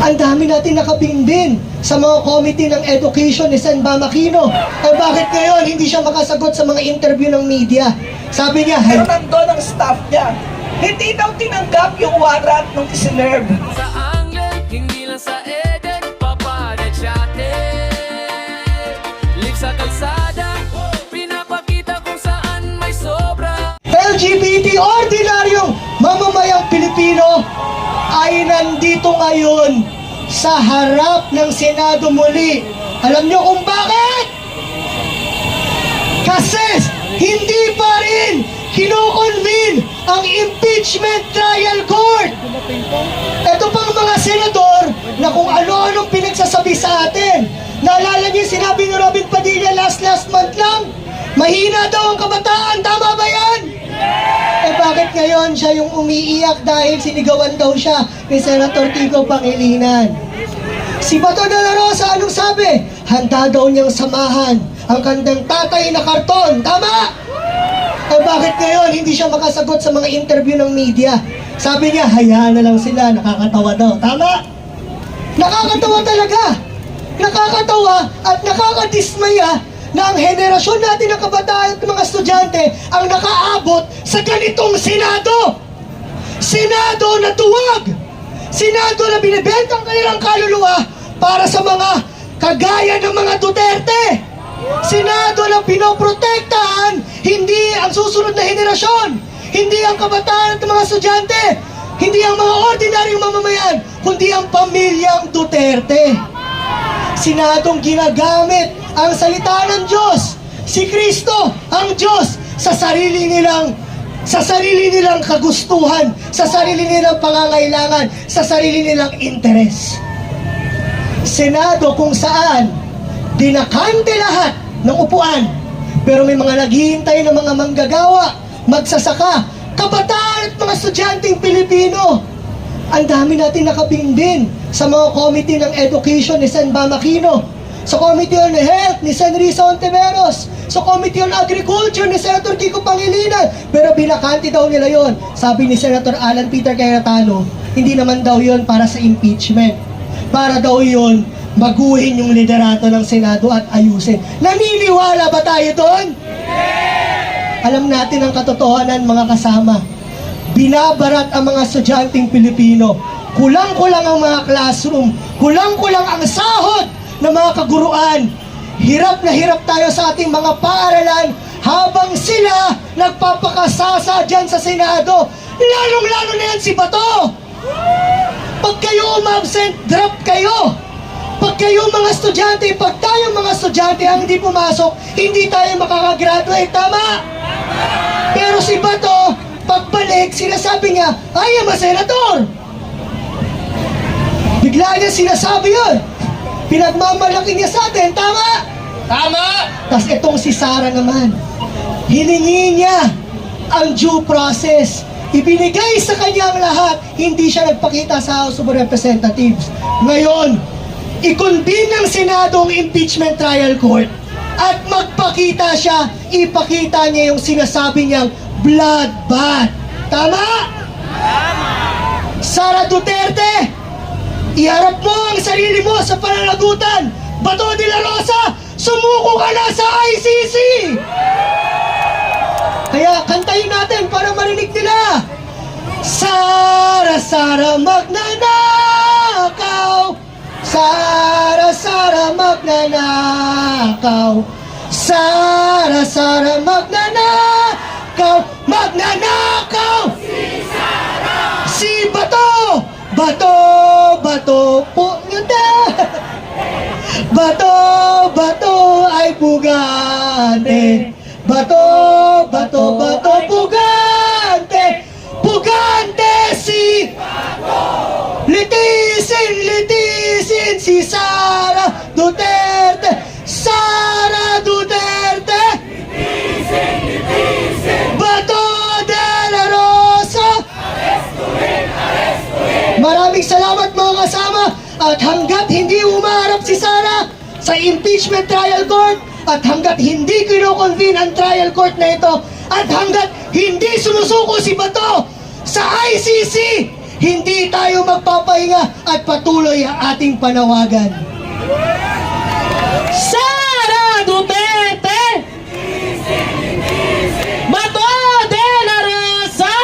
Ang dami natin nakabinbin sa mga committee ng education ni Sen. Bam Aquino. Ay bakit ngayon hindi siya makasagot sa mga interview ng media? Sabi niya, Pero nandun ang staff niya. Hindi daw tinanggap yung warrant nung isinerve. Sa Anglen, hindi lang sa Eden, papadet siya live sa kalsada, pinapakita kung saan may sobra. LGBT ordinaryong mamamayang Pilipino ay nandito ngayon sa harap ng Senado muli. Alam niyo kung bakit? Kasi hindi pa rin kinoconvene ang impeachment trial court. Ito pang mga senador na kung ano-anong pinagsasabi sa atin. Naalala niyo sinabi ni Robin Padilla last month lang? Mahina daw ang kabataan, tama ba yan? Eh bakit ngayon siya yung umiiyak dahil sinigawan daw siya ni Senator Kiko Pangilinan? Si Bato de la Rosa, anong sabi? Handa daw niyang samahan ang kandang tatay na karton, tama? Eh bakit ngayon hindi siya makasagot sa mga interview ng media? Sabi niya, hayaan na lang sila, nakakatawa daw, tama? Nakakatawa talaga! Nakakatawa at nakakadismaya na ang henerasyon natin ng kabataan at mga estudyante ang nakaabot sa ganitong Senado. Senado na tuwag. Senado na binibenta ang kanilang kaluluwa para sa mga kagaya ng mga Duterte. Senado na pinoprotektahan hindi ang susunod na henerasyon, hindi ang kabataan at mga estudyante, hindi ang mga ordinaryong mamamayan, kundi ang pamilyang Duterte. Senadong ginagamit ang salita ng Diyos, si Kristo, ang Diyos, sa sarili nilang kagustuhan, sa sarili nilang pangangailangan, sa sarili nilang interes. Senado kung saan dinakante lahat ng upuan, pero may mga naghihintay na mga manggagawa, magsasaka, kabataan at mga estudyanteng Pilipino. Ang dami natin nakabinbin sa mga committee ng education ni Sen. Bam Aquino, sa Committee on Health ni Sen. Risa Ontiveros, sa Committee on Agriculture ni Senator Kiko Pangilinan, pero binakante daw nila yon. Sabi ni Senator Alan Peter Cayetano, hindi naman daw yon para sa impeachment. Para daw yon baguhin yung liderato ng Senado at ayusin. Naniniwala ba tayo doon? Alam natin ang katotohanan, mga kasama. Binabarat ang mga estudyanteng Pilipino. Kulang-kulang ang mga classroom. Kulang-kulang ang sahod ng mga kaguruan. Hirap na hirap tayo sa ating mga paaralan habang sila nagpapakasasa dyan sa Senado. Lalong-lalo na yan si Bato. Pag kayo umabsent, drop kayo. Pag kayo mga estudyante, pag tayo mga estudyante ang hindi pumasok, hindi tayo makakagraduate, tama? Pero si Bato, pagbalik, sinasabi niya, I am a senator. Bigla niya sinasabi yun. Pinagmamalaki niya sa atin, tama? Tama! Tapos itong si Sara naman, hiningi niya ang due process. Ibinigay sa kanya ang lahat, hindi siya nagpakita sa House of Representatives. Ngayon, i-convene ng Senado ang impeachment trial court at magpakita siya, ipakita niya yung sinasabi niyang bloodbath. Tama? Tama! Sara Duterte, iharap mo ang sarili mo sa pananagutan. Bato de la Rosa, sumuko ka na sa ICC! Kaya kantayin natin para marinig nila. Sara, Sara, magnanakaw. Sara, Sara, magnanakaw. Sara, Sara, magnanakaw. Magnanakaw! Si Sara! Si Bato! Bato, Bato po ngada. Bato, Bato ay bugante. Bato, Bato, Bato, bugante. Bugante si Bato. Litisin, litisin si Sara Duterte. Sara Duterte. Litisin, litisin. Bato de la Rosa. Arestuhin, arestuhin. Maraming salamat mga kasama. At hanggat hindi umaharap si Sara sa impeachment trial court, at hanggat hindi kino-convene ang trial court na ito, at hanggat hindi sumusuko si Bato sa ICC, hindi tayo magpapahinga at patuloy ang ating panawagan. Sara Duterte! Bato de la Rosa!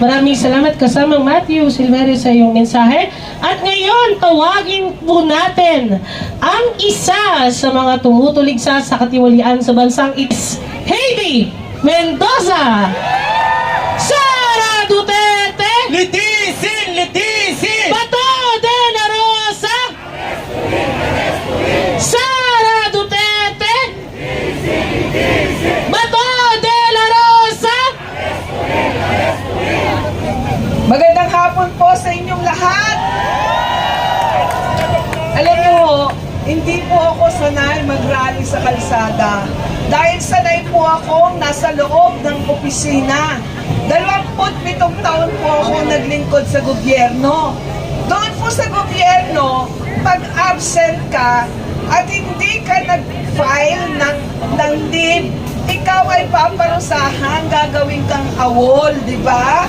Maraming salamat kasamang Matthew Silverio sa iyong mensahe. At ngayon, tawagin po natin ang isa sa mga tumutuligsa sa katiwalian sa bansang it's Heidi Mendoza! Sara Duterte! Litisin! Litisin! Bato de la Rosa! Sara Duterte! Bato de la Rosa! Magandang hapon po sa inyong lahat. Alam niyo, hindi po ako sanay mag-rally sa kalsada. Dahil sanay po akong nasa loob ng opisina. 27 taon po ako naglingkod sa gobyerno. Doon po sa gobyerno, pag absent ka at hindi ka nag-file ng leave, ikaw ay paparusahan, gagawin kang awol, di ba?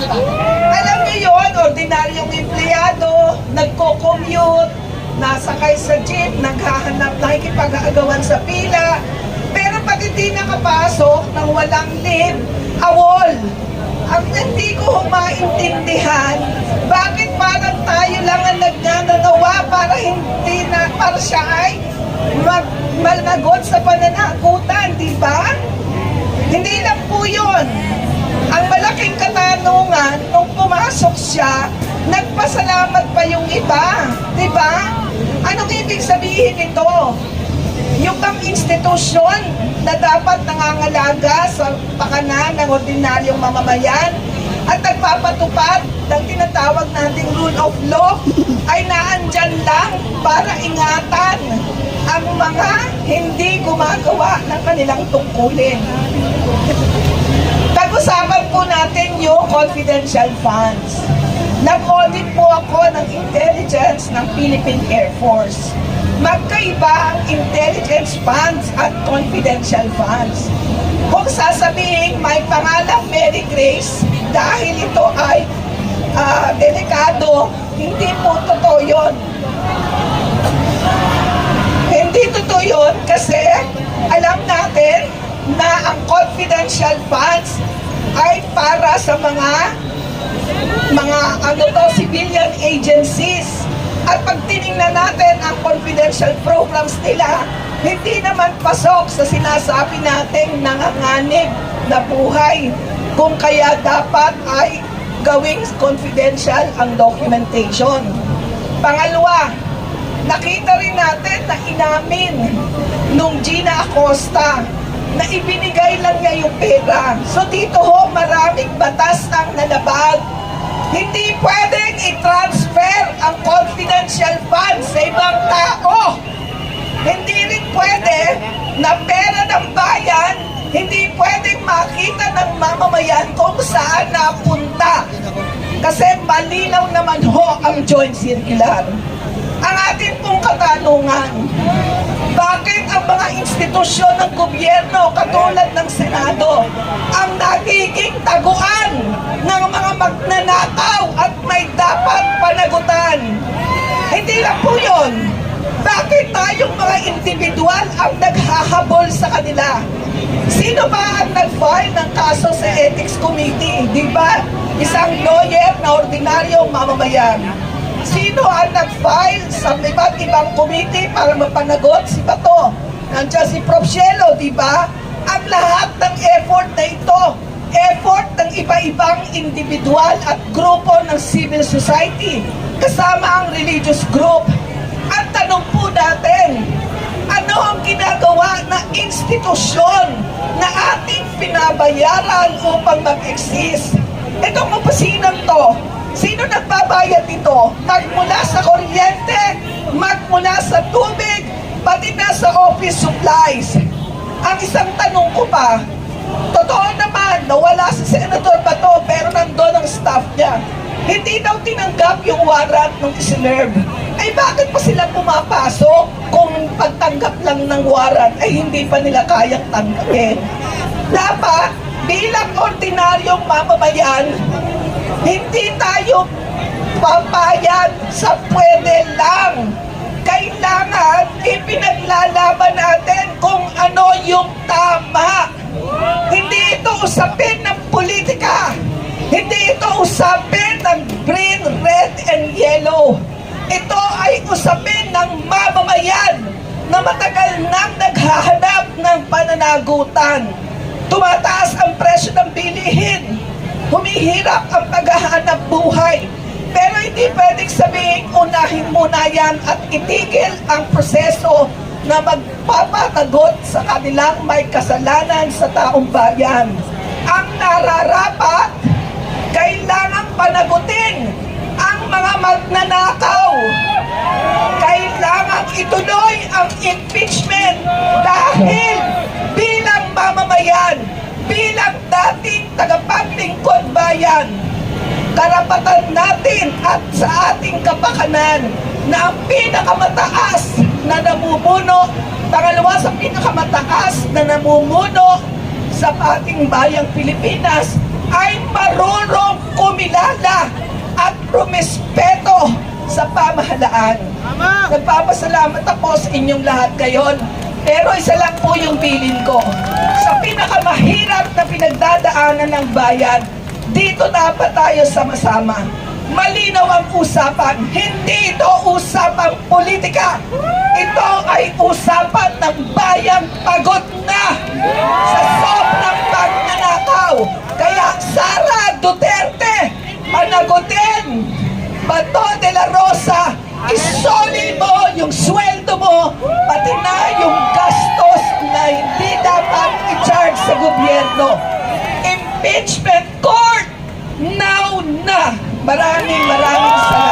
Alam niyo yon, ordinaryong empleyado, nagko-commute, nasakay sa jeep, naghahanap, nakikipag-aagawan sa pila, pero pag hindi nakapasok ng walang leave, awol. Ang hindi ko maintindihan, bakit parang tayo lang ang nagnananawa para siya ay malnagot sa pananagutan, di ba? Hindi lang po yun. Ang malaking katanungan, nung pumasok siya, nagpasalamat pa yung iba. Di ba? Anong ibig sabihin nito? Yung bang institusyon na dapat nangangalaga sa pakanan ng ordinaryong mamamayan at nagpapatupad ng tinatawag nating rule of law ay naandyan lang para ingatan ang mga hindi gumagawa ng kanilang tungkulin. Pag-usapan po natin yung confidential funds. Nag-audit po ako ng intelligence ng Philippine Air Force. Magkaiba ang intelligence funds at confidential funds. Kung sasabihin may pangalang Mary Grace dahil ito ay delikado, hindi po totoo yun. Hindi totoo yun kasi alam natin na ang confidential funds ay para sa mga civilian agencies. At pag tinignan natin ang confidential programs nila, hindi naman pasok sa sinasabi nating nanganganib na buhay. Kung kaya dapat ay gawing confidential ang documentation. Pangalawa, nakita rin natin na inamin nung Gina Acosta na ibinigay lang niya yung pera. So dito ho, maraming batas ang nalabag. Hindi pwedeng i-transfer ang confidential funds sa ibang tao. Hindi rin pwede na pera ng bayan, hindi pwedeng makita ng mamamayan kung saan napunta. Kasi malinaw naman ho ang joint circular. Ang ating pong katanungan, bakit ang mga institusyon ng gobyerno katulad ng Senado ang nagiging taguan ng mga magnanakaw at may dapat panagutan? Hindi lang po yun. Bakit tayong mga individual ang naghahabol sa kanila? Sino ba ang nag-file ng kaso sa Ethics Committee? Di ba? Isang lawyer na ordinaryong mamamayan. Sino ang nag-file sa iba't ibang committee para mapanagot si Bato? Nandiyan si Prof. Shelo, di ba? Ang lahat ng effort na ito, effort ng iba-ibang individual at grupo ng civil society, kasama ang religious group. At tanong po natin, ano ang ginagawa na institusyon na ating pinabayaran upang mag-exist? Itong opisinang to, sino nagbabayad nito? Magmula sa kuryente, magmula sa tubig, pati na sa office supplies. Ang isang tanong ko pa, totoo naman na wala si Senator Bato pero nandun ang staff niya. Hindi daw tinanggap yung warrant nung isinerve. Ay bakit pa sila pumapasok kung pagtanggap lang ng warrant ay hindi pa nila kayang tanggapin? Dapat bilang ordinaryong mamamayan, Hindi tayo papayag sa pwede lang. Kailangan ipinaglalaban natin kung ano yung tama. Hindi ito usapin ng politika. Hindi ito usapin ng green, red, and yellow. Ito ay usapin ng mamamayan na matagal nang naghahanap ng pananagutan. Tumataas ang presyo ng bilihin. Humihirap ang paghahanap buhay. Pero hindi pwedeng sabihin, unahin muna yan at itigil ang proseso na magpapatagot sa kanilang may kasalanan sa taong bayan. Ang nararapat, kailangan panagutin ang mga magnanakaw. Kailangan ituloy ang impeachment dahil bilang mamamayan, bilang dating tagapaglingkod bayan, karapatan natin at sa ating kapakanan na ang pinakamataas na namumuno, pangalawa sa pinakamataas na namumuno sa ating bayang Pilipinas ay marunong kumilala at rumispeto sa pamahalaan. Nagpapasalamat ako sa inyong lahat ngayon. Pero isa lang po yung bilin ko. Sa pinakamahirap na pinagdadaanan ng bayan, dito dapat tayo sama-sama. Malinaw ang usapan. Hindi ito usapang politika. Ito ay usapan ng bayang pagod na sa sobrang pagnanakaw. Kaya Sara Duterte, panagutin. Bato de la Rosa, isoli mo yung sweldo mo, pati na yung gastos na hindi dapat i-charge sa gobyerno. Impeachment court, now na! Maraming salamat.